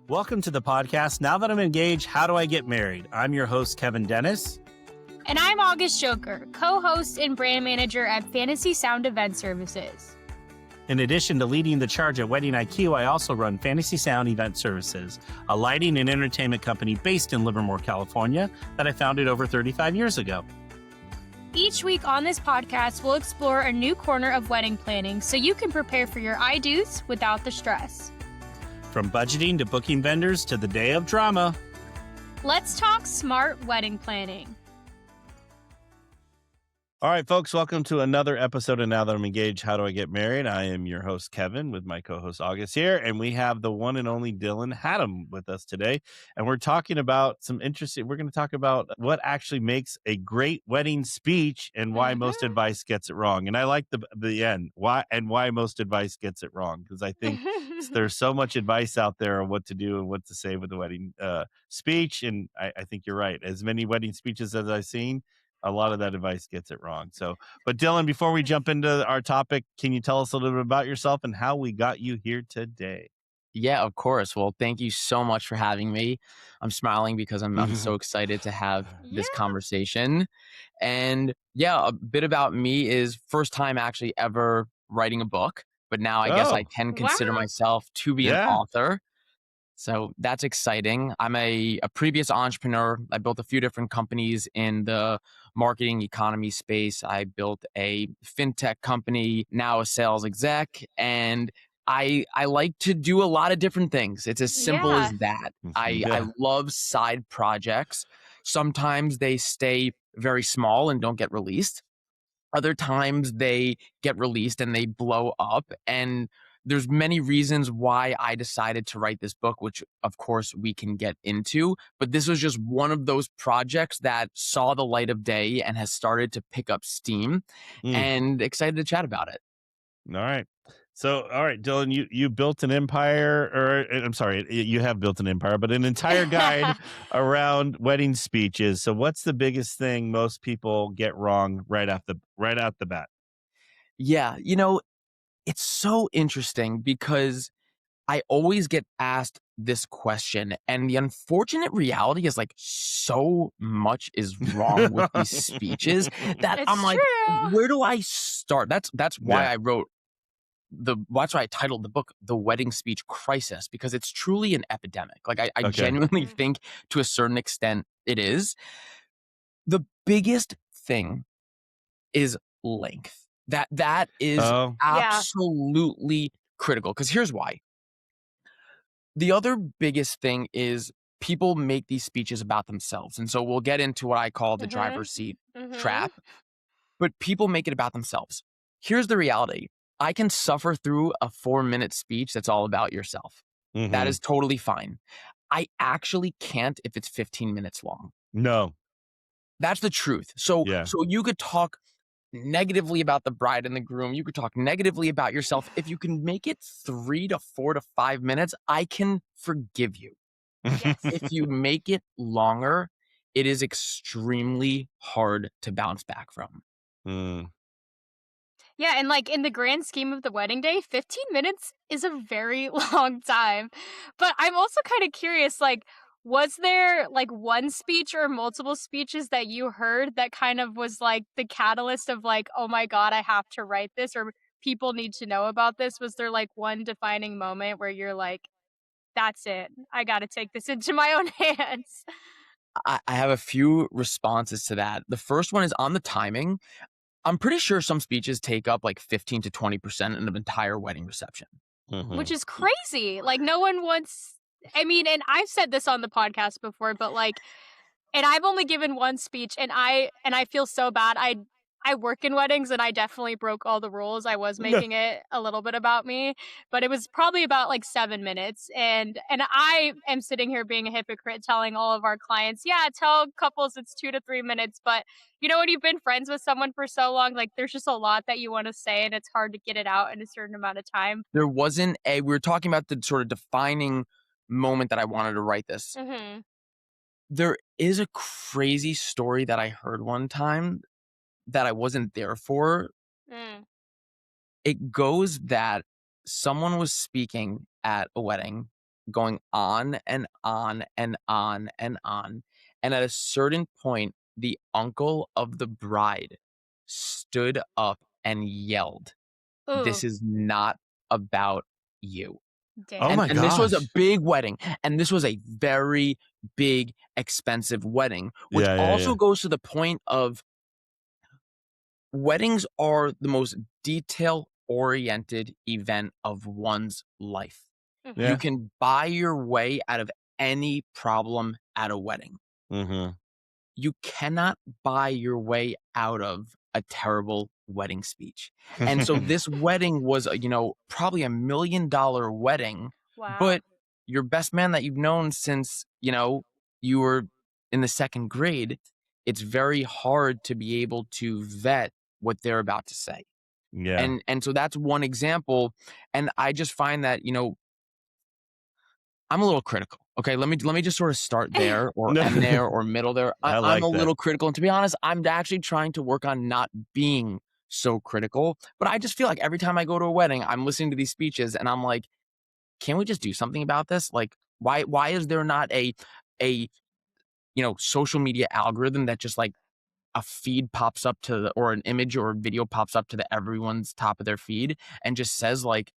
Welcome to the podcast. Now that I'm engaged, how do I get married? I'm your host, Kevin Dennis. And I'm August Yocher, co-host and brand manager at Fantasy Sound Event Services. In addition to leading the charge at Wedding IQ, I also run Fantasy Sound Event Services, a lighting and entertainment company based in Livermore, California, that I founded over 35 years ago. Each week on this podcast, we'll explore a new corner of wedding planning so you can prepare for your I-dos without the stress. From budgeting to booking vendors to the day of drama. Let's talk smart wedding planning. All right, folks, welcome to another episode of Now That I'm Engaged, How Do I Get Married? I am your host, Kevin, with my co-host, August, here, and we have the one and only Dylan Hattem with us today, and we're talking about we're going to talk about what actually makes a great wedding speech and why most advice gets it wrong. And I like the end, why most advice gets it wrong, because I think there's so much advice out there on what to do and what to say with the wedding speech, and I think you're right. As many wedding speeches as I've seen, a lot of that advice gets it wrong. So, but Dylan, before we jump into our topic, can you tell us a little bit about yourself and how we got you here today? Yeah, of course. Well, thank you so much for having me. I'm smiling because I'm so excited to have this conversation. And yeah, a bit about me is first time actually ever writing a book, but now I guess I can consider myself to be an author. So that's exciting. I'm a previous entrepreneur. I built a few different companies in the marketing economy space. I built a fintech company, now a sales exec, and I like to do a lot of different things. It's as simple as that. I love side projects. Sometimes they stay very small and don't get released. Other times they get released and they blow up. And there's many reasons why I decided to write this book, which of course we can get into, but this was just one of those projects that saw the light of day and has started to pick up steam and excited to chat about it. All right. So, all right, Dylan, you built an empire, or I'm sorry, you have built an empire, but an entire guide around wedding speeches. So what's the biggest thing most people get wrong right out the bat? Yeah, it's so interesting because I always get asked this question, and the unfortunate reality is like so much is wrong with these speeches that I'm like, where do I start? That's why I wrote that's why I titled the book The Wedding Speech Crisis, because it's truly an epidemic. Like I genuinely think to a certain extent it is. The biggest thing is length. That is absolutely critical, because here's why. The other biggest thing is people make these speeches about themselves. And so we'll get into what I call the driver's seat trap, but people make it about themselves. Here's the reality. I can suffer through a 4-minute speech that's all about yourself. That is totally fine. I actually can't if it's 15 minutes long. No. That's the truth. So you could talk negatively about the bride and the groom. You could talk negatively about yourself. If you can make it 3 to 4 to 5 minutes, I can forgive you. If you make it longer, it is extremely hard to bounce back from. Yeah, and like in the grand scheme of the wedding day, 15 minutes is a very long time. But I'm also kind of curious, like, was there like one speech or multiple speeches that you heard that kind of was like the catalyst of like, oh my God, I have to write this, or people need to know about this? Was there like one defining moment where you're like, that's it, I got to take this into my own hands? I have a few responses to that. The first one is on the timing. I'm pretty sure some speeches take up like 15 to 20% of an entire wedding reception. Which is crazy. Like no one wants, I mean, and I've said this on the podcast before, but like, and I've only given one speech and I feel so bad. I work in weddings and I definitely broke all the rules. I was making it a little bit about me, but it was probably about like 7 minutes. And I am sitting here being a hypocrite telling all of our clients, tell couples it's 2 to 3 minutes. But when you've been friends with someone for so long, like there's just a lot that you want to say and it's hard to get it out in a certain amount of time. There wasn't we were talking about the sort of defining moment that I wanted to write this. There is a crazy story that I heard one time that I wasn't there for. It goes that someone was speaking at a wedding going on and on and on and on. And at a certain point, the uncle of the bride stood up and yelled, Ooh, "This is not about you." Oh damn. my And this was a gosh. big wedding, and this was a very big, expensive wedding, which Yeah, yeah, also yeah. goes to the point of weddings are the most detail-oriented event of one's life. Mhm. You Yeah. can buy your way out of any problem at a wedding. Mm-hmm. You cannot buy your way out of a terrible wedding speech. And so this wedding was, probably $1 million wedding, Wow. but your best man that you've known since, you were in the second grade, it's very hard to be able to vet what they're about to say. Yeah. And so that's one example. And I just find that, I'm a little critical. Okay, let me just sort of start there or end there or middle there. I I'm a like that. little critical, and to be honest, I'm actually trying to work on not being so critical. But I just feel like every time I go to a wedding, I'm listening to these speeches, and I'm like, can we just do something about this? Like, why is there not a social media algorithm that just like a feed pops up or an image or a video pops up to everyone's top of their feed and just says like,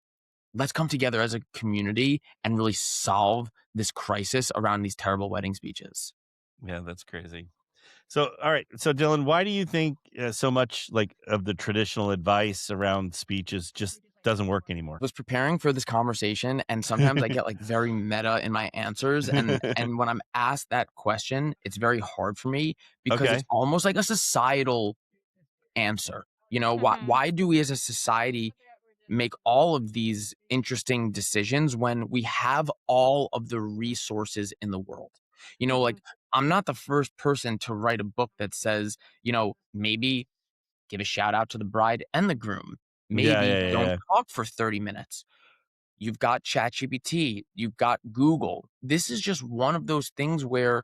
let's come together as a community and really solve this crisis around these terrible wedding speeches. Yeah, that's crazy. So, all right. So, Dylan, why do you think so much like of the traditional advice around speeches just doesn't work anymore? I was preparing for this conversation and sometimes I get like very meta in my answers and when I'm asked that question, it's very hard for me because it's Okay. almost like a societal answer. Why Mhm. why do we as a society make all of these interesting decisions when we have all of the resources in the world? Like Mhm. I'm not the first person to write a book that says, maybe give a shout out to the bride and the groom. Yeah, Maybe yeah, yeah, don't yeah. talk for 30 minutes. You've got ChatGPT, you've got Google. This is just one of those things where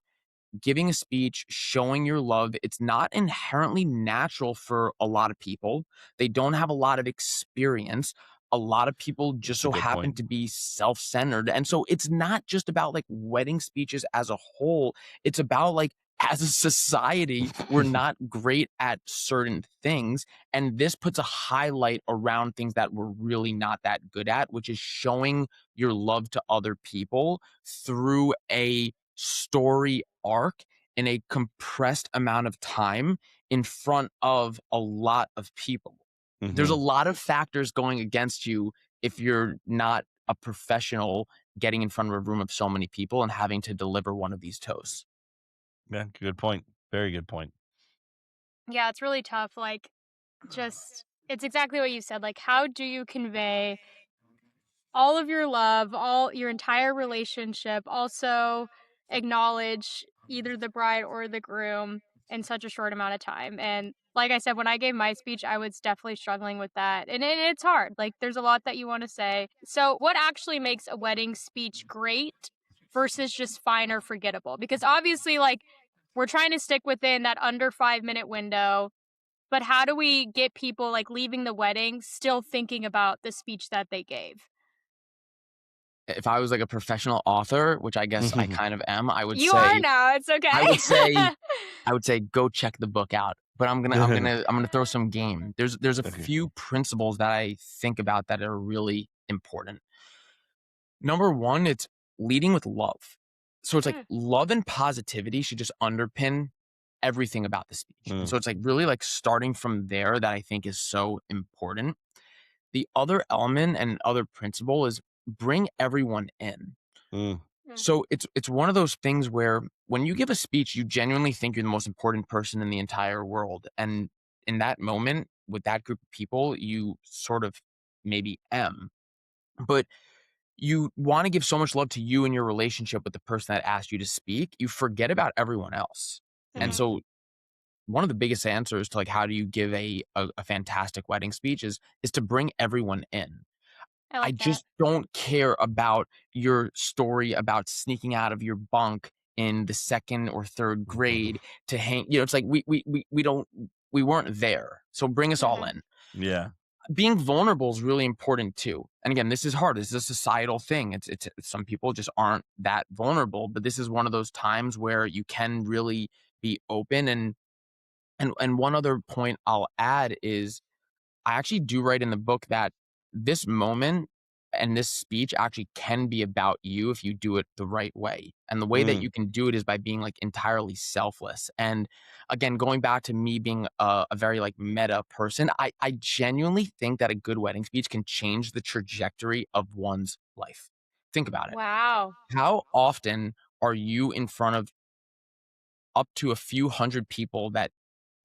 giving a speech, showing your love, it's not inherently natural for a lot of people. They don't have a lot of experience. A lot of people just That's a so good happen point. to be self centered. And so it's not just about like wedding speeches as a whole, it's about like, as a society, we're not great at certain things. And this puts a highlight around things that we're really not that good at, which is showing your love to other people through a story arc in a compressed amount of time in front of a lot of people. There's a Hmm. lot of factors going against you if you're not a professional getting in front of a room of so many people and having to deliver one of these toasts. Yeah, good point. Very good point. Yeah, it's really tough. Like, just it's exactly what you said. Like, how do you convey all of your love, all your entire relationship, also acknowledge either the bride or the groom in such a short amount of time? And like I said, when I gave my speech, I was definitely struggling with that. And it's hard. Like, there's a lot that you want to say. So, what actually makes a wedding speech great versus just fine or forgettable? Because obviously, like, we're trying to stick within that under 5 minute window. But how do we get people like leaving the wedding still thinking about the speech that they gave? If I was like a professional author, which I guess I kind of am, You are now. It's I would say okay. I would say go check the book out. But I'm gonna throw some game. There's a Okay. few principles that I think about that are really important. Number one, it's leading with love. So it's like Mm, love and positivity should just underpin everything about the speech. And Mm, so it's like really like starting from there that I think is so important. The other element and other principle is bring everyone in. mm, mm, So it's one of those things where when you give a speech, you genuinely think you're the most important person in the entire world. And in that moment, with that group of people, you sort of maybe am. But you want to give so much love to you and your relationship with the person that asked you to speak, you forget about everyone else. And mhm. so one of the biggest answers to like how do you give a fantastic wedding speech is to bring everyone in. I I like that. just don't care about your story about sneaking out of your bunk in the second or third grade to hang. It's like we don't we weren't there. So bring us all Mhm. in. yeah. being vulnerable is really important too. And again, this is hard. This is a societal thing. It's some people just aren't that vulnerable, but this is one of those times where you can really be open. And one other point I'll add is I actually do write in the book that this moment and this speech actually can be about you if you do it the right way. And the way that Mm, you can do it is by being like entirely selfless. And again, going back to me being a very like meta person, I genuinely think that a good wedding speech can change the trajectory of one's life. Think about it. Wow. How often are you in front of up to a few hundred people that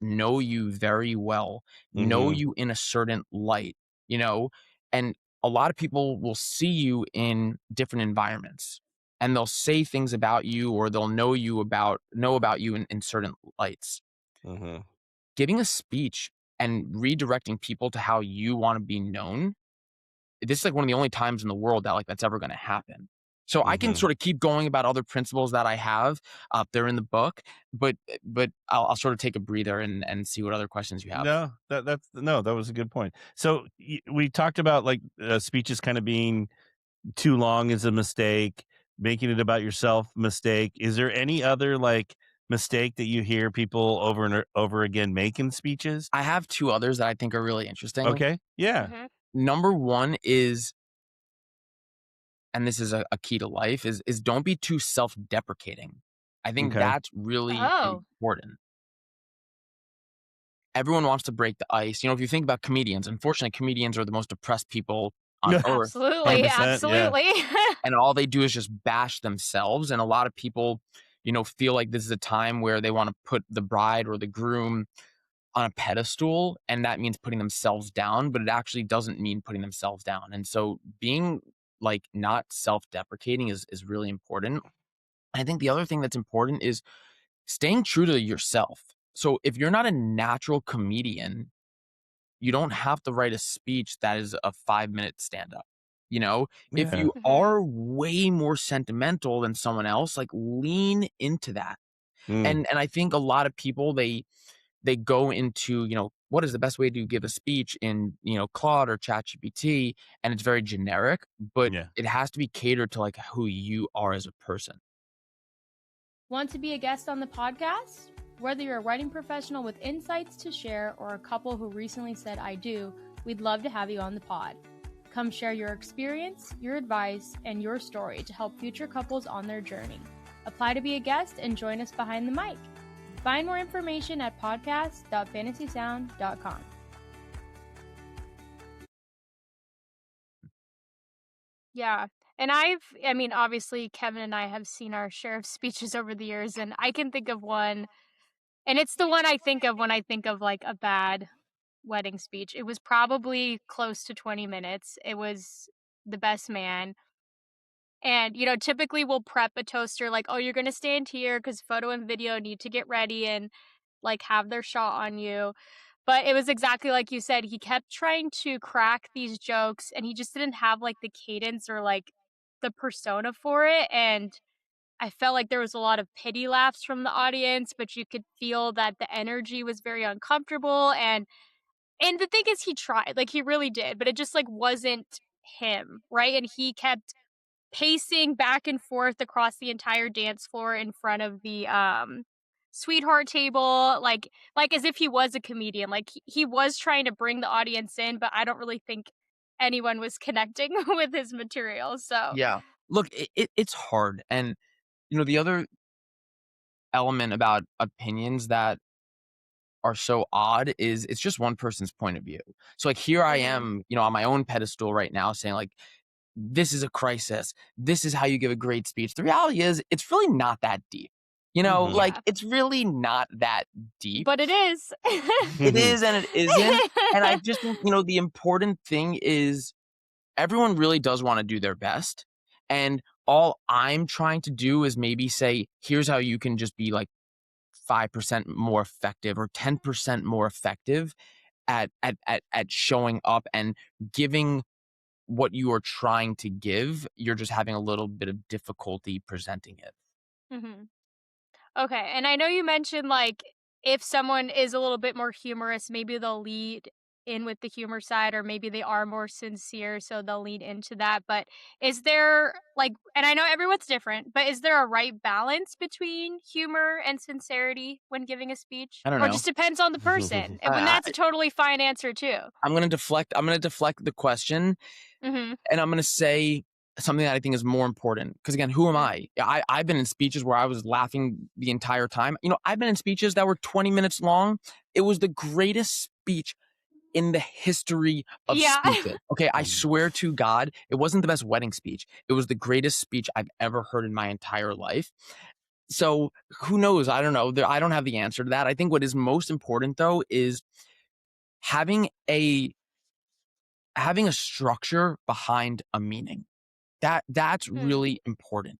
know you very well, know mhm, you in a certain light, you know? And a lot of people will see you in different environments and they'll say things about you or they'll know about you in certain lights. mhm. Giving a speech and redirecting people to how you want to be known, this is like one of the only times in the world that like that's ever going to happen. So I can Mhm. sort of keep going about other principles that I have up there in the book, but I'll sort of take a breather and see what other questions you have. No, that's no, that was a good point. So we talked about like speeches kind of being too long is a mistake, making it about yourself mistake. Is there any other like mistake that you hear people over and over again make in speeches? I have two others that I think are really interesting. Okay, yeah, Mhm. Number one is, and this is a key to life, is don't be too self-deprecating. I think okay, that's really Oh. important. Everyone wants to break the ice. You know, if you think about comedians, unfortunately, comedians are the most depressed people on earth, Absolutely. and 100%, yeah, Absolutely. and all they do is just bash themselves. And a lot of people, you know, feel like this is a time where they want to put the bride or the groom on a pedestal, and that means putting themselves down, but it actually doesn't mean putting themselves down. And so being like not self-deprecating is really important. I think the other thing that's important is staying true to yourself. So if you're not a natural comedian, you don't have to write a speech that is a 5-minute stand up. You know, if yeah, you Mhm. are way more sentimental than someone else, like lean into that. mm, And I think a lot of people they go into, you know, what is the best way to give a speech in, you know, Claude or ChatGPT, and it's very generic, but yeah, it has to be catered to like who you are as a person. Want to be a guest on the podcast? Whether you're a writing professional with insights to share or a couple who recently said I do, we'd love to have you on the pod. Come share your experience, your advice, and your story to help future couples on their journey. Apply to be a guest and join us behind the mic. Find more information at podcast.fantasysound.com. Yeah. And I mean, obviously, Kevin and I have seen our share of speeches over the years, and I can think of one, and it's the one I think of when I think of like a bad wedding speech. It was probably close to 20 minutes. It was the best man. And, you know, typically we'll prep a toaster like, oh, you're going to stand here because photo and video need to get ready and like have their shot on you. But it was exactly like you said. He kept trying to crack these jokes and he just didn't have like the cadence or like the persona for it. And I felt like there was a lot of pity laughs from the audience, but you could feel that the energy was very uncomfortable. And the thing is he tried, like he really did, but it just like wasn't him, right? And he kept pacing back and forth across the entire dance floor in front of the sweetheart table, like as if he was a comedian. Like he was trying to bring the audience in, but I don't really think anyone was connecting with his material. So, Yeah. Look, it's hard. And, you know, the other element about opinions that are so odd is it's just one person's point of view. So like here I mhm. am, you know, on my own pedestal right now saying like this is a crisis. This is how you give a great speech. The reality is it's really not that deep. You know, mhm, like Yeah, it's really not that deep. but it is. It is and it isn't. And I just think, you know, the important thing is everyone really does want to do their best. And all I'm trying to do is maybe say, here's how you can just be like 5% more effective or 10% more effective at showing up and giving what you are trying to give. You're just having a little bit of difficulty presenting it. Mhm. Okay, and I know you mentioned, like, if someone is a little bit more humorous, maybe they'll lead in with the humor side, or maybe they are more sincere, so they'll lean into that. But is there like, and I know everyone's different, but is there a right balance between humor and sincerity when giving a speech? I don't Or know. just depends on the person. And when I, that's a totally fine answer too. I'm gonna deflect the question, Mm-hmm. and I'm gonna say something that I think is more important. Because again, who am Mm-hmm. I've been in speeches where I was laughing the entire time. I've been in speeches that were 20 minutes long. It was the greatest speech in the history of Yeah. speeches. Okay, I swear to God, it wasn't the best wedding speech. It was the greatest speech I've ever heard in my entire life. So who knows? I don't know. I don't have the answer to that. I think what is most important though is having a structure behind a meaning. That's Mm. really important,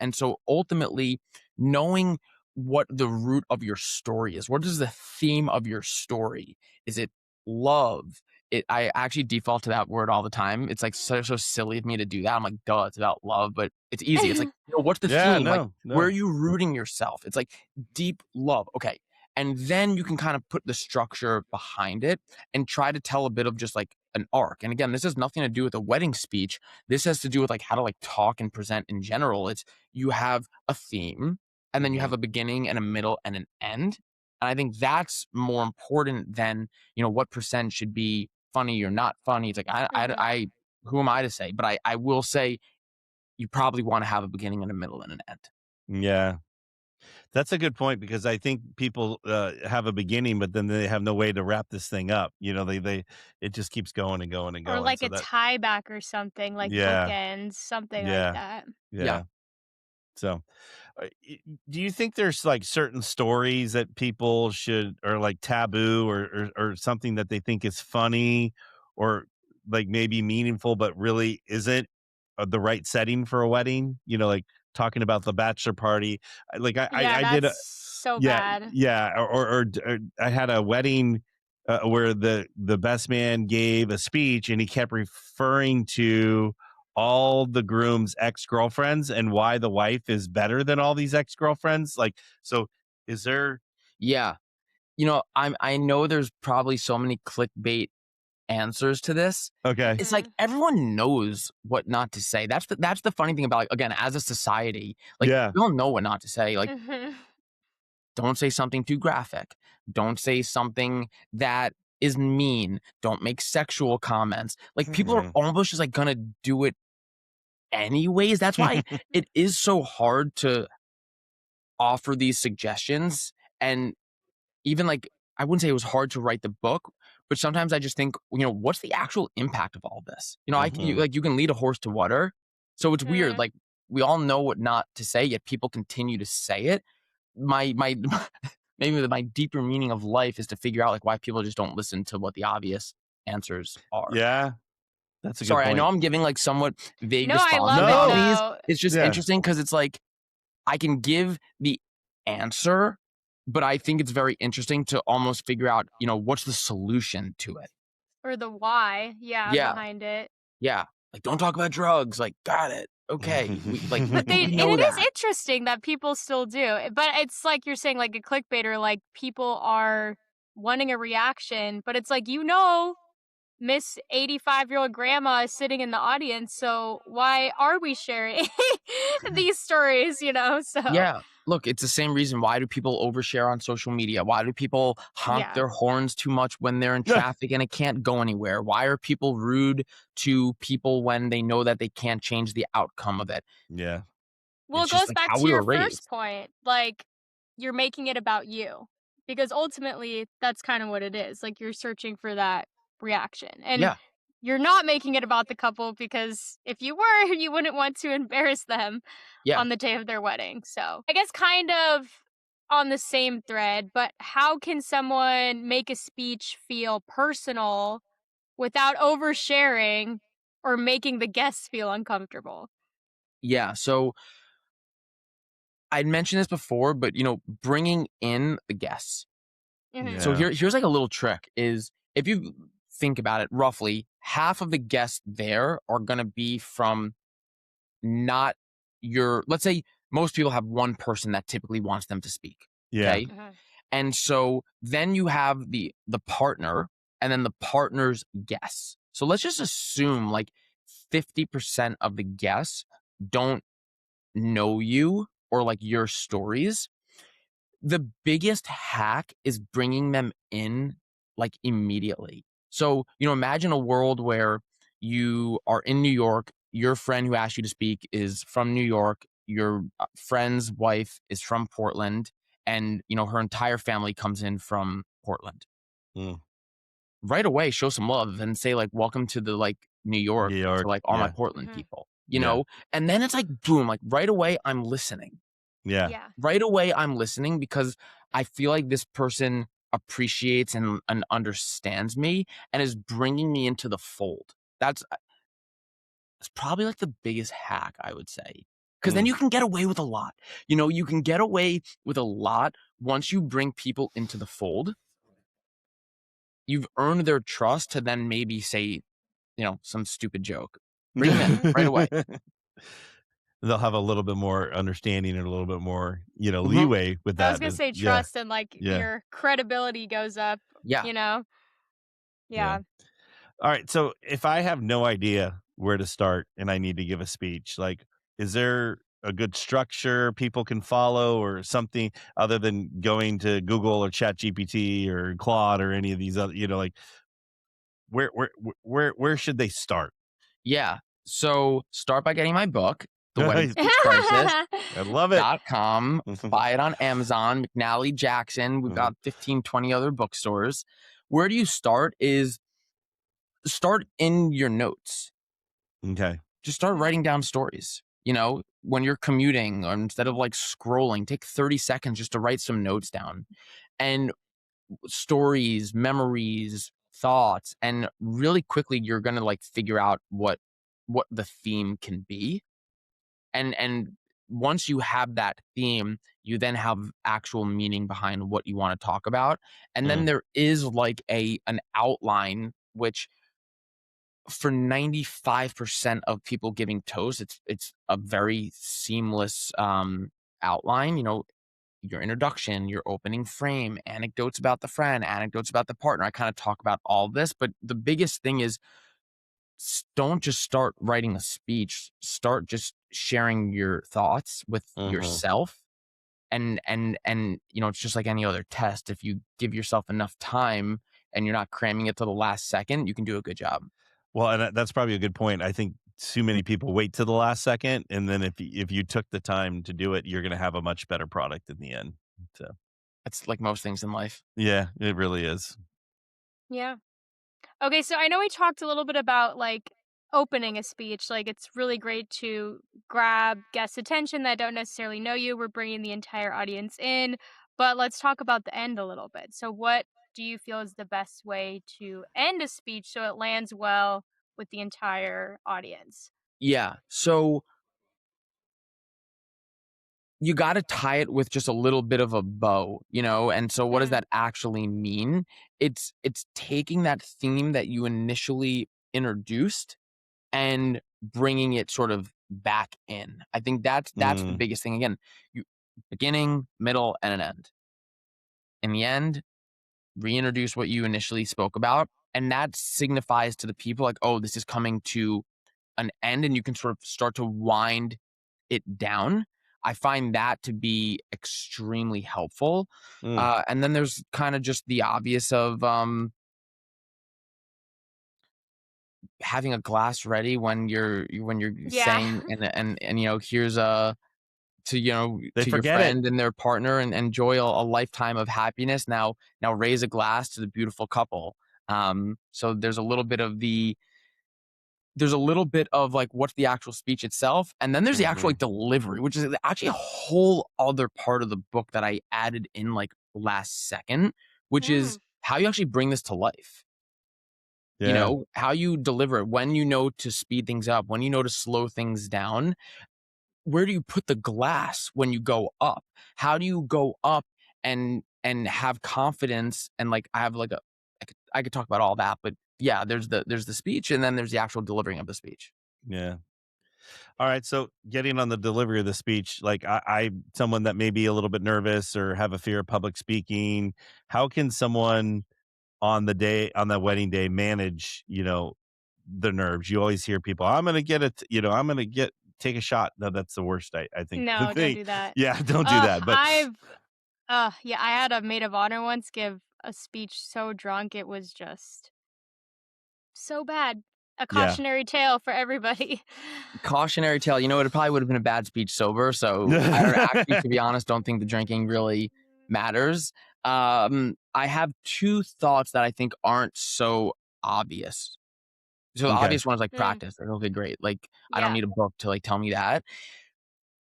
And so ultimately knowing what the root of your story is. What is the theme of your story? Is it love? I actually default to that word all the time. It's like so silly of me to do that. I'm like, duh, it's about love, but it's easy. It's like, what's the Yeah, theme? Like, no, where are no. you rooting yourself? It's like deep love. Okay. And then you can kind of put the structure behind it and try to tell a bit of just like an arc. And again, this has nothing to do with a wedding speech. This has to do with like how to like talk and present in general. It's you have a theme and then you have a beginning and a middle and an end. And I think that's more important than, what percent should be funny or not funny. It's like, Mhm. who am I to say? But I will say you probably want to have a beginning and a middle and an end. Yeah. That's a good point because I think people have a beginning, but then they have no way to wrap this thing up. They it just keeps going and going and Or going. like So a that, tie back or something, like yeah, bookends, something like yeah, that. Yeah. yeah. So, do you think there's like certain stories that people should, or like taboo, or something that they think is funny, or like maybe meaningful, but really isn't the right setting for a wedding? Like talking about the bachelor party. Like Yeah, I did that's a so yeah, bad. yeah, or I had a wedding where the best man gave a speech and he kept referring to all the groom's ex-girlfriends and why the wife is better than all these ex-girlfriends. Like, so is there Yeah. I know there's probably so many clickbait answers to this. okay. It's like Mhm. everyone knows what not to say. That's the funny thing about, like, again, as a society, like, Yeah. we all know what not to say. Like, Mhm. don't say something too graphic. Don't say something that is mean. Don't make sexual comments. Like, people are Mhm. almost just like gonna do it anyways. That's why it is so hard to offer these suggestions. And even like, I wouldn't say it was hard to write the book, but sometimes I just think, what's the actual impact of all this? Mhm. You can lead a horse to water. So it's weird. Mhm. Like, we all know what not to say, yet people continue to say it. My maybe my deeper meaning of life is to figure out like why people just don't listen to what the obvious answers are. Yeah, that's a good Sorry, I know point. I'm giving like somewhat vague No, I responses love it on No. these. though. It's just Yeah. interesting because it's like I can give the answer, but I think it's very interesting to almost figure out, what's the solution to it. Or the why, yeah, Yeah, behind it. yeah. Like, don't talk about drugs. Like, got it. Okay, But we and know it is that. interesting that people still do. But it's like you're saying, like a clickbaiter, like people are wanting a reaction, but it's like, Miss 85-year-old grandma is sitting in the audience, so why are we sharing these stories, So, Yeah. Look, it's the same reason. Why do people overshare on social media? Why do people honk yeah. their horns too much when they're in traffic and it can't go anywhere? Why are people rude to people when they know that they can't change the outcome of it? Yeah. Well, It's it just goes like back how to we your were first raised. point. Like, you're making it about you. Because ultimately, that's kind of what it is. Like, you're searching for that reaction. And Yeah. you're not making it about the couple because if you were, you wouldn't want to embarrass them Yeah. on the day of their wedding. So, I guess kind of on the same thread, but how can someone make a speech feel personal without oversharing or making the guests feel uncomfortable? Yeah. So I'd mentioned this before, but bringing in the guests. Hmm. So Yeah. here's like a little trick is if you think about it, roughly half of the guests there are going to be from not let's say most people have one person that typically wants them to speak. Yeah. Okay. And so then you have the partner and then the partners guess. So let's just assume like 50% of the guests don't know you or like your stories. The biggest hack is bringing them in like immediately. So, imagine a world where you are in New York, your friend who asked you to speak is from New York, your friend's wife is from Portland, and, her entire family comes in from Portland. Mm. Right away, show some love and say like, welcome to the like New York, New York, to like all my yeah. Portland Mhm. people, Yeah. and then it's like, boom, like right away, I'm listening. Yeah. Yeah. Right away, I'm listening because I feel like this person appreciates and understands me and is bringing me into the fold. That's probably like the biggest hack, I would say. Because then Mm. you can get away with a lot. You can get away with a lot once you bring people into the fold. You've earned their trust to then maybe say, some stupid joke. Bring them in right away. They'll have a little bit more understanding and a little bit more, Mhm. leeway with I was that. gonna say Yeah. trust and like Yeah. your credibility goes up. Yeah. Yeah. Yeah. All right. So if I have no idea where to start and I need to give a speech, like, is there a good structure people can follow or something other than going to Google or Chat GPT or Claude or any of these other, like where should they start? Yeah. So start by getting my book, The Wedding I Speech Crisis. love it. .com. Buy it on Amazon, McNally Jackson. We've got 15, 20 other bookstores. Where do you start is start in your notes. Okay. Just start writing down stories. When you're commuting or instead of like scrolling, take 30 seconds just to write some notes down. And stories, memories, thoughts, and really quickly you're going to like figure out what the theme can be. And once you have that theme, you then have actual meaning behind what you want to talk about. And then there is like an outline, which for 95% of people giving toast, it's a very seamless outline. Your introduction, your opening frame, anecdotes about the friend, anecdotes about the partner. I kind of talk about all this, but the biggest thing is don't just start writing a speech. Start just sharing your thoughts with yourself. And it's just like any other test. If you give yourself enough time and you're not cramming it to the last second, you can do a good job. Well, and that's probably a good point. I think too many people wait to the last second, and then if you took the time to do it, you're going to have a much better product in the end. So It's like most things in life. yeah, it really is. Yeah. Okay, so I know we talked a little bit about like opening a speech. Like it's really great to grab guest attention that don't necessarily know you. We're bringing the entire audience in, but let's talk about the end a little bit. So what do you feel is the best way to end a speech so it lands well with the entire audience? Yeah. So you got to tie it with just a little bit of a bow, And so what does that actually mean? It's taking that theme that you initially introduced and bringing it sort of back in. I think that's the biggest thing. Again, you beginning, middle, and an end. In the end, reintroduce what you initially spoke about, and that signifies to the people like, oh, this is coming to an end, and you can sort of start to wind it down. I find that to be extremely helpful. And then there's kind of just the obvious of having a glass ready when you're saying and here's to They to your forget it. friend and their partner and enjoy a lifetime of happiness. Now raise a glass to the beautiful couple. So there's a little bit of like what's the actual speech itself, and then there's the actual like delivery, which is actually a whole other part of the book that I added in like last second, which is how you actually bring this to life. Yeah. How you deliver it, when you know to speed things up, when you know to slow things down. Where do you put the glass when you go up? How do you go up and have confidence? And like I have like I could talk about all that, but yeah, there's the speech, and then there's the actual delivering of the speech. Yeah. All right. So getting on the delivery of the speech, like I'm someone that may be a little bit nervous or have a fear of public speaking. How can someone on the wedding day manage, the nerves. You always hear people, I'm gonna get it, I'm gonna take a shot. No, that's the worst. I think the No, don't thing. do that. Yeah, don't do that. But Yeah, I had a maid of honor once give a speech so drunk it was just so bad. A yeah. cautionary tale for everybody. Cautionary tale. You know, it probably would have been a bad speech sober. So I don't actually, to be honest, don't think the drinking really matters. I have two thoughts that I think aren't so obvious. So the Okay. obvious one is like Mm, practice. Like, okay, great. Like I don't yeah. need a book to like tell me that.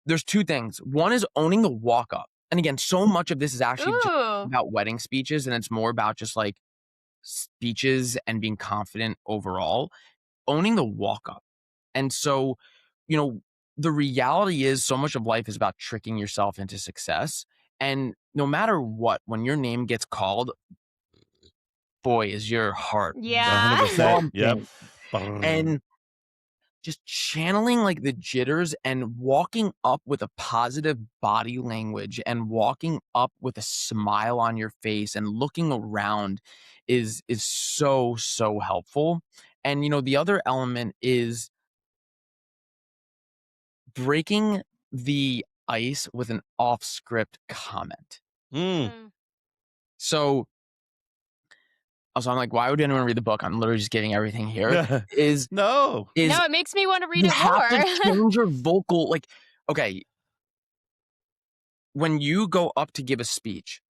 There's two things. One is owning the walk up. And again, so much of this is actually just Ooh. about wedding speeches, and it's more about just like speeches and being confident overall. Owning the walk up. And so, you know, the reality is so much of life is about tricking yourself into success. And no matter what, when your name gets called, boy, is your heart Yeah. 100%. Yep. thumping. And just channeling like the jitters and walking up with a positive body language and walking up with a smile on your face and looking around is so helpful. And the other element is breaking the ice with an off script comment. Mm. So I'm like, why would anyone read the book? I'm literally just getting everything here. Is No. No, it makes me want to read you it have to more. change your vocal, like, okay, when you go up to give a speech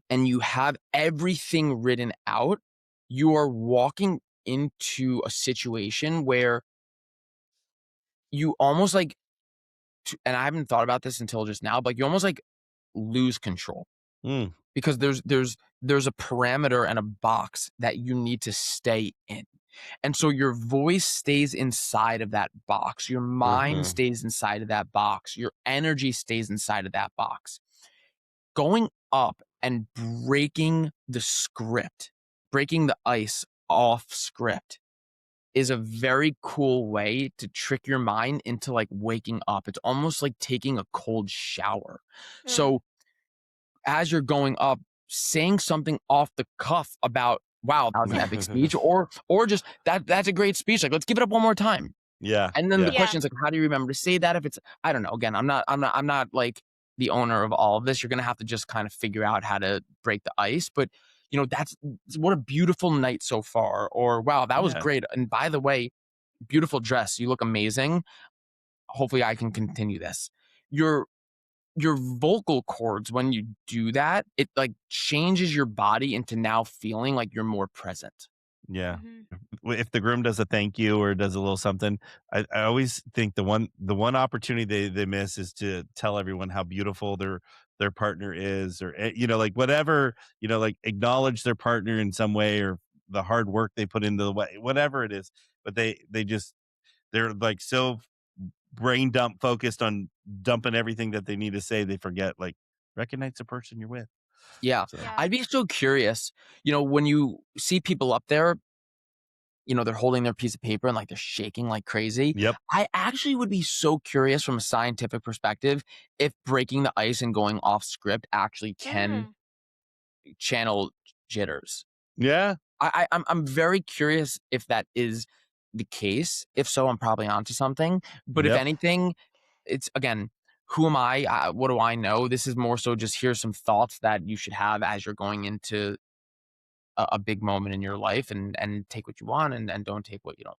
and you have everything written out, you are walking into a situation where you almost like, and I haven't thought about this until just now, but you almost like lose control. Mm. Because there's a parameter and a box that you need to stay in. And so your voice stays inside of that box. Your mind Mhm. stays inside of that box. Your energy stays inside of that box. Going up and breaking the script, breaking the ice off script is a very cool way to trick your mind into like waking up. It's almost like taking a cold shower. Mm. So as you're going up, saying something off the cuff about, wow, that was an epic speech, or just that's a great speech. Like, let's give it up one more time. Yeah. And then the Yeah. question is like, how do you remember to say that? If it's, I don't know. Again, I'm not like the owner of all of this. You're gonna have to just kind of figure out how to break the ice. But that's what a beautiful night so far. Or wow, that was Yeah. great. And by the way, beautiful dress. You look amazing. Hopefully, I can continue this. Your vocal cords, when you do that, it like changes your body into now feeling like you're more present. Yeah. Mhm. If the groom does a thank you or does a little something, I always think the one opportunity they miss is to tell everyone how beautiful their partner is, or like whatever, like acknowledge their partner in some way, or the hard work they put into the way, whatever it is. But they're like so brain dump focused on dumping everything that they need to say, they forget like recognize the person you're with. Yeah. So Yeah. I'd be so curious, when you see people up there, they're holding their piece of paper and like they're shaking like crazy. yep. I actually would be so curious from a scientific perspective if breaking the ice and going off script actually can channel jitters. Yeah. I'm very curious if that is the case. If so, I'm probably onto something. But if Yep. anything, it's again, who am I? What do I know? This is more so just here's some thoughts that you should have as you're going into a big moment in your life, and take what you want and don't take what you don't.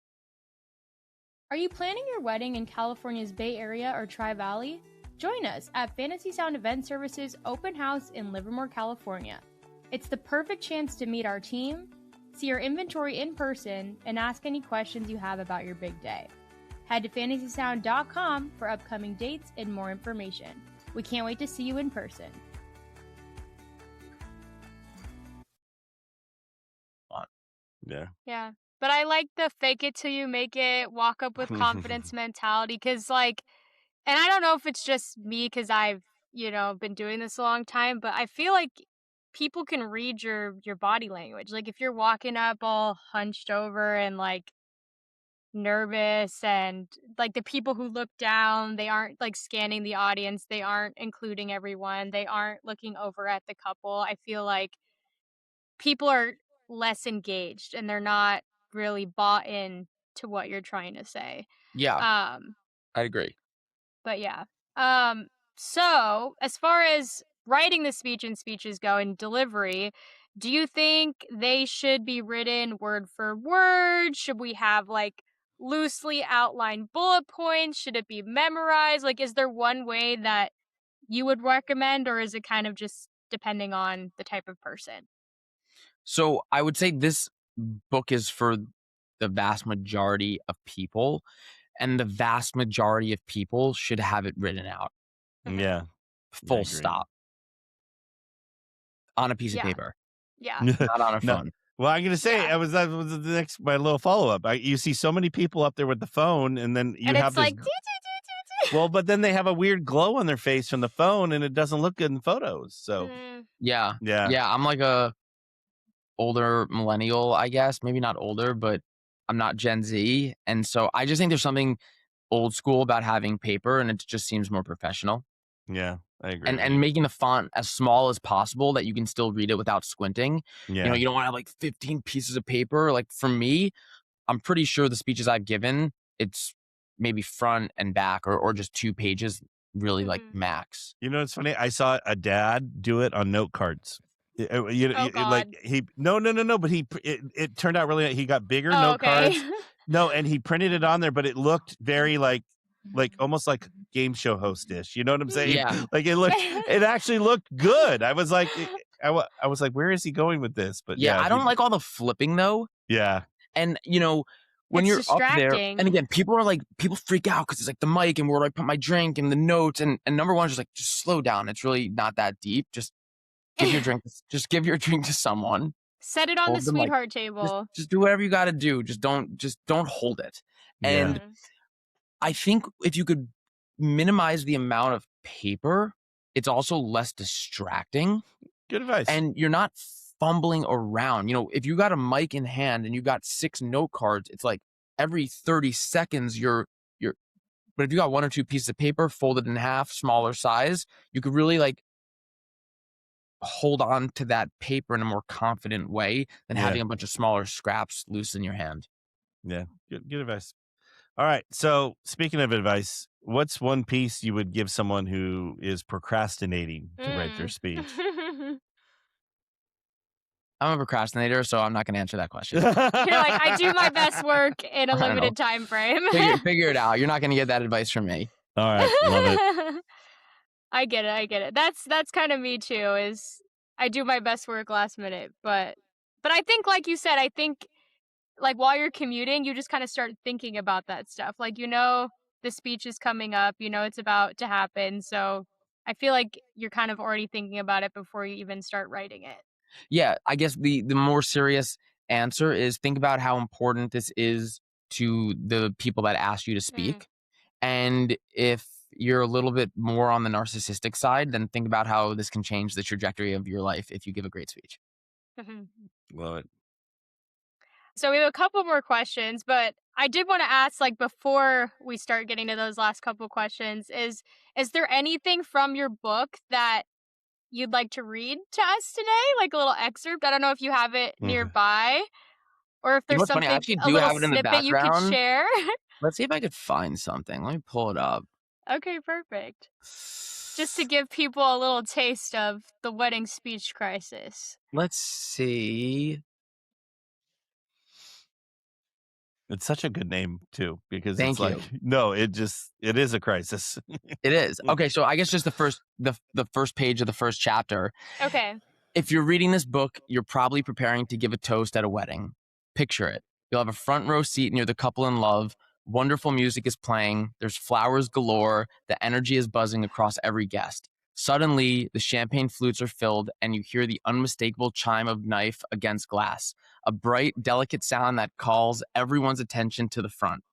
Are you planning your wedding in California's Bay Area or Tri-Valley? Join us at Fantasy Sound Event Services Open House in Livermore, California. It's the perfect chance to meet our team, see our inventory in person, and ask any questions you have about your big day. Head to fantasysound.com for upcoming dates and more information. We can't wait to see you in person. Yeah. Yeah. But I like the fake it till you make it, walk up with confidence mentality. Because, like, and I don't know if it's just me because I've, been doing this a long time, but I feel like people can read your body language. Like, if you're walking up all hunched over and, like, nervous, and, like, the people who look down, they aren't, like, scanning the audience, they aren't including everyone, they aren't looking over at the couple. I feel like people are less engaged and they're not really bought in to what you're trying to say. Yeah, Um, I agree. but yeah. So as far as writing the speech and speeches go and delivery, do you think they should be written word for word? Should we have like loosely outlined bullet points? Should it be memorized? Like, is there one way that you would recommend, or is it kind of just depending on the type of person? So I would say this book is for the vast majority of people, and the vast majority of people should have it written out. Mhm. Yeah. Full agree. stop. On a piece of Yeah. paper, Yeah. not on a No. phone. Well, I'm gonna say Yeah. that was the next my little follow up. You see so many people up there with the phone, and then you And have it's this. like, Well, but then they have a weird glow on their face from the phone, and it doesn't look good in photos. So Yeah. yeah, I'm like a older millennial, I guess. Maybe not older, but I'm not Gen Z. And so I just think there's something old school about having paper, and it just seems more professional. yeah, I agree. And with you. making the font as small as possible that you can still read it without squinting. Yeah, You know, you don't want to have like 15 pieces of paper. Like for me, I'm pretty sure the speeches I've given, it's maybe front and back or just 2 pages, really like max. you know, it's funny. I saw a dad do it on note cards. Oh, Like God. he no, but it turned out really. He got bigger Oh, note okay. cards. No, and he printed it on there, but it looked very like almost like game show host-ish. You know what I'm saying? Yeah. Like it actually looked good. I was like, I was like, where is he going with this? But Yeah, I don't like all the flipping though. Yeah. And you know, when It's you're up there, distracting. and again, people freak out because it's like the mic and where do I put my drink and the notes, and number one is just like, just slow down. It's really not that deep. Just give your drink. Just give your drink to someone. Set it on the Hold the mic. sweetheart table. Just do whatever you got to do. Just don't hold it. Yeah. And I think if you could minimize the amount of paper, it's also less distracting. Good advice. And you're not fumbling around. You know, if you got a mic in hand and you got 6 note cards, it's like every 30 seconds but if you got 1 or 2 pieces of paper folded in half, smaller size, you could really like hold on to that paper in a more confident way than having a bunch of smaller scraps loose in your hand. Yeah. Good advice. All right. So speaking of advice, what's one piece you would give someone who is procrastinating to write their speech? I'm a procrastinator, so I'm not going to answer that question. You're like, I do my best work in a I don't know. limited time frame. Figure it out. You're not going to get that advice from me. All right. Love it. I get it. That's kind of me too, is I do my best work last minute. But I think, like you said, I think like while you're commuting, you just kind of start thinking about that stuff. Like, you know, the speech is coming up, you know, it's about to happen. So I feel like you're kind of already thinking about it before you even start writing it. Yeah, I guess the more serious answer is think about how important this is to the people that ask you to speak. And if you're a little bit more on the narcissistic side, then think about how this can change the trajectory of your life if you give a great speech. Love it. So we have a couple more questions, but I did want to ask, like, before we start getting to those last couple questions, is there anything from your book that you'd like to read to us today? Like a little excerpt? I don't know if you have it nearby, or if You know there's what's funny? I something, actually a do little have it in the snippet you could background. share. Let's see if I could find something. Let me pull it up. Okay, perfect. Just to give people a little taste of the wedding speech crisis. Let's see. It's such a good name too, because Thank it's like, you. no, it is a crisis. It is. Okay, so I guess just the first page of the first chapter. Okay. If you're reading this book, you're probably preparing to give a toast at a wedding. Picture it. You'll have a front row seat near the couple in love. Wonderful music is playing. There's flowers galore. The energy is buzzing across every guest. Suddenly, the champagne flutes are filled, and you hear the unmistakable chime of knife against glass, a bright, delicate sound that calls everyone's attention to the front.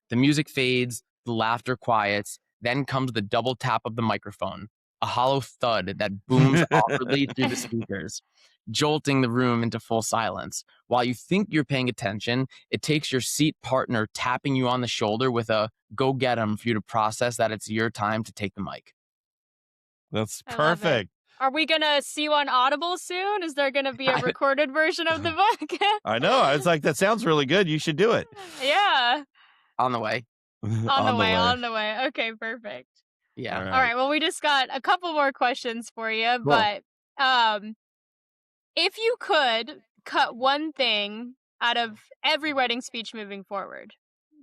The music fades, the laughter quiets, then comes the double tap of the microphone, a hollow thud that booms awkwardly through the speakers, jolting the room into full silence. While you think you're paying attention, it takes your seat partner tapping you on the shoulder with a "go get 'em" for you to process that it's your time to take the mic. That's I love it. perfect. Are we going to see you on Audible soon? Is there going to be a recorded version of the book? I know. It's like, that sounds really good. You should do it. Yeah. On the way. On the way. Okay, perfect. Yeah. All right. Well, we just got a couple more questions for you, Cool. but if you could cut one thing out of every wedding speech moving forward,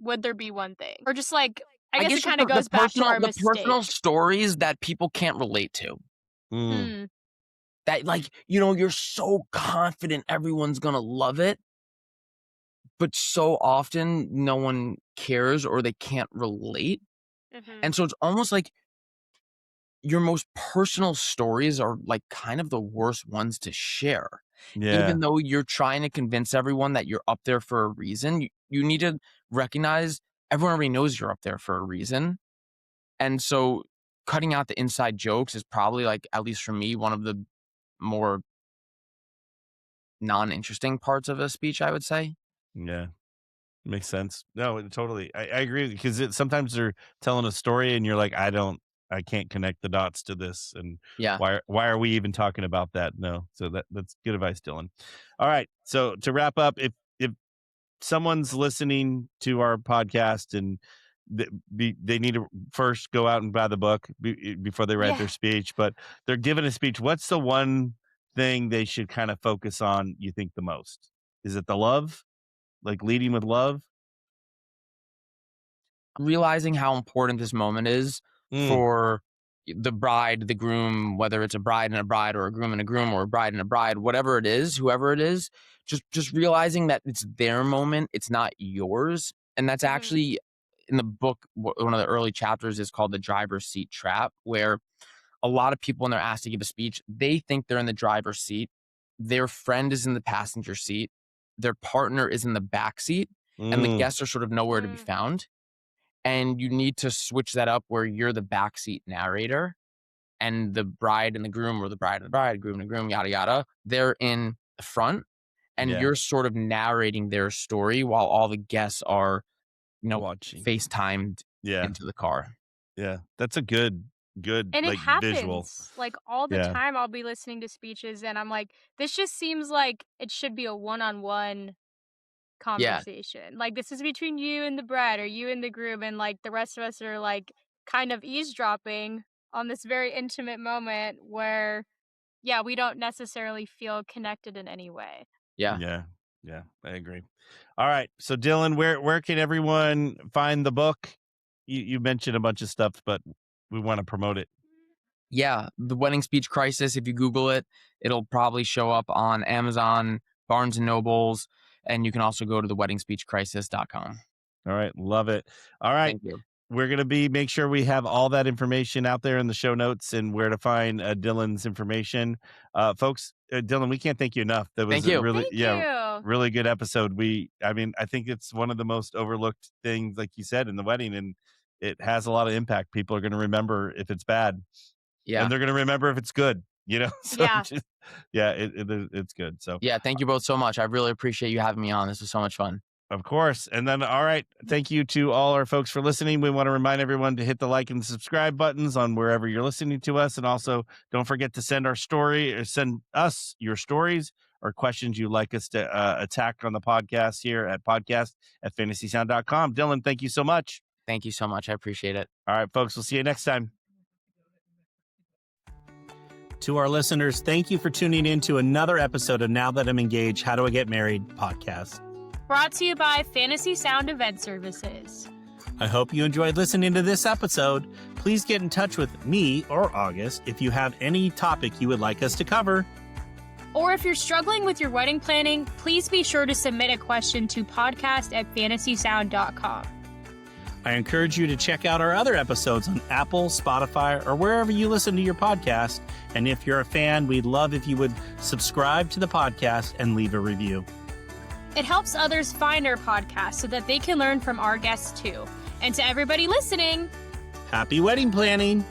would there be one thing? Or just like, I guess it kind of goes back to our mistake. The personal stories that people can't relate to. That, like, you know, you're so confident everyone's going to love it, but so often no one cares or they can't relate. And so it's almost like your most personal stories are like kind of the worst ones to share. Yeah. Even though you're trying to convince everyone that you're up there for a reason, you need to recognize everyone already knows you're up there for a reason. And so cutting out the inside jokes is probably, like, at least for me, one of the more non-interesting parts of a speech, I would say. Yeah. Makes sense. No, totally. I agree, because sometimes they're telling a story and you're like, I can't connect the dots to this. And why are we even talking about that? No. So that's good advice, Dylan. All right. So to wrap up, if someone's listening to our podcast and they need to first go out and buy the book before they write their speech, but they're giving a speech, what's the one thing they should kind of focus on, you think, the most? Is it the love? Like leading with love? Realizing how important this moment is for the bride, the groom, whether it's a bride and a bride or a groom and a groom or a bride and a bride, whatever it is, whoever it is, just realizing that it's their moment, it's not yours. And that's actually in the book, one of the early chapters is called The Driver's Seat Trap, where a lot of people, when they're asked to give a speech, they think they're in the driver's seat. Their friend is in the passenger seat. Their partner is in the back seat, and the guests are sort of nowhere to be found. And you need to switch that up where you're the backseat narrator and the bride and the groom, or the bride and the bride, groom and the groom, yada, yada, they're in the front, and you're sort of narrating their story while all the guests are, you know, watching, FaceTimed into the car. Yeah. That's a good and like, it happens visual. like all the time. I'll be listening to speeches and I'm like, this just seems like it should be a one-on-one conversation. Like, this is between you and the bride or you and the groom, and like the rest of us are like kind of eavesdropping on this very intimate moment where we don't necessarily feel connected in any way. Yeah, I agree. All right, so Dylan, where can everyone find the book? You mentioned a bunch of stuff, but we want to promote it. The Wedding Speech Crisis, if you Google it, it'll probably show up on Amazon, Barnes and Nobles, and you can also go to theweddingspeechcrisis.com. All right. Love it. All right. Thank you. We're going to make sure we have all that information out there in the show notes and where to find Dylan's information. Folks, Dylan, we can't thank you enough. That was really good episode. I think it's one of the most overlooked things, like you said, in the wedding, and it has a lot of impact. People are going to remember if it's bad. And they're going to remember if it's good. You know, so it's good. So thank you both so much. I really appreciate you having me on. This was so much fun. Of course. And then, all right, thank you to all our folks for listening. We want to remind everyone to hit the like and subscribe buttons on wherever you're listening to us. And also, don't forget to send us your stories or questions you'd like us to attack on the podcast here at podcast@fantasysound.com. Dylan, thank you so much. Thank you so much. I appreciate it. All right, folks, we'll see you next time. To our listeners, thank you for tuning in to another episode of Now That I'm Engaged, How Do I Get Married podcast. Brought to you by Fantasy Sound Event Services. I hope you enjoyed listening to this episode. Please get in touch with me or August if you have any topic you would like us to cover. Or if you're struggling with your wedding planning, please be sure to submit a question to podcast@fantasysound.com. I encourage you to check out our other episodes on Apple, Spotify, or wherever you listen to your podcast. And if you're a fan, we'd love if you would subscribe to the podcast and leave a review. It helps others find our podcast so that they can learn from our guests too. And to everybody listening, happy wedding planning!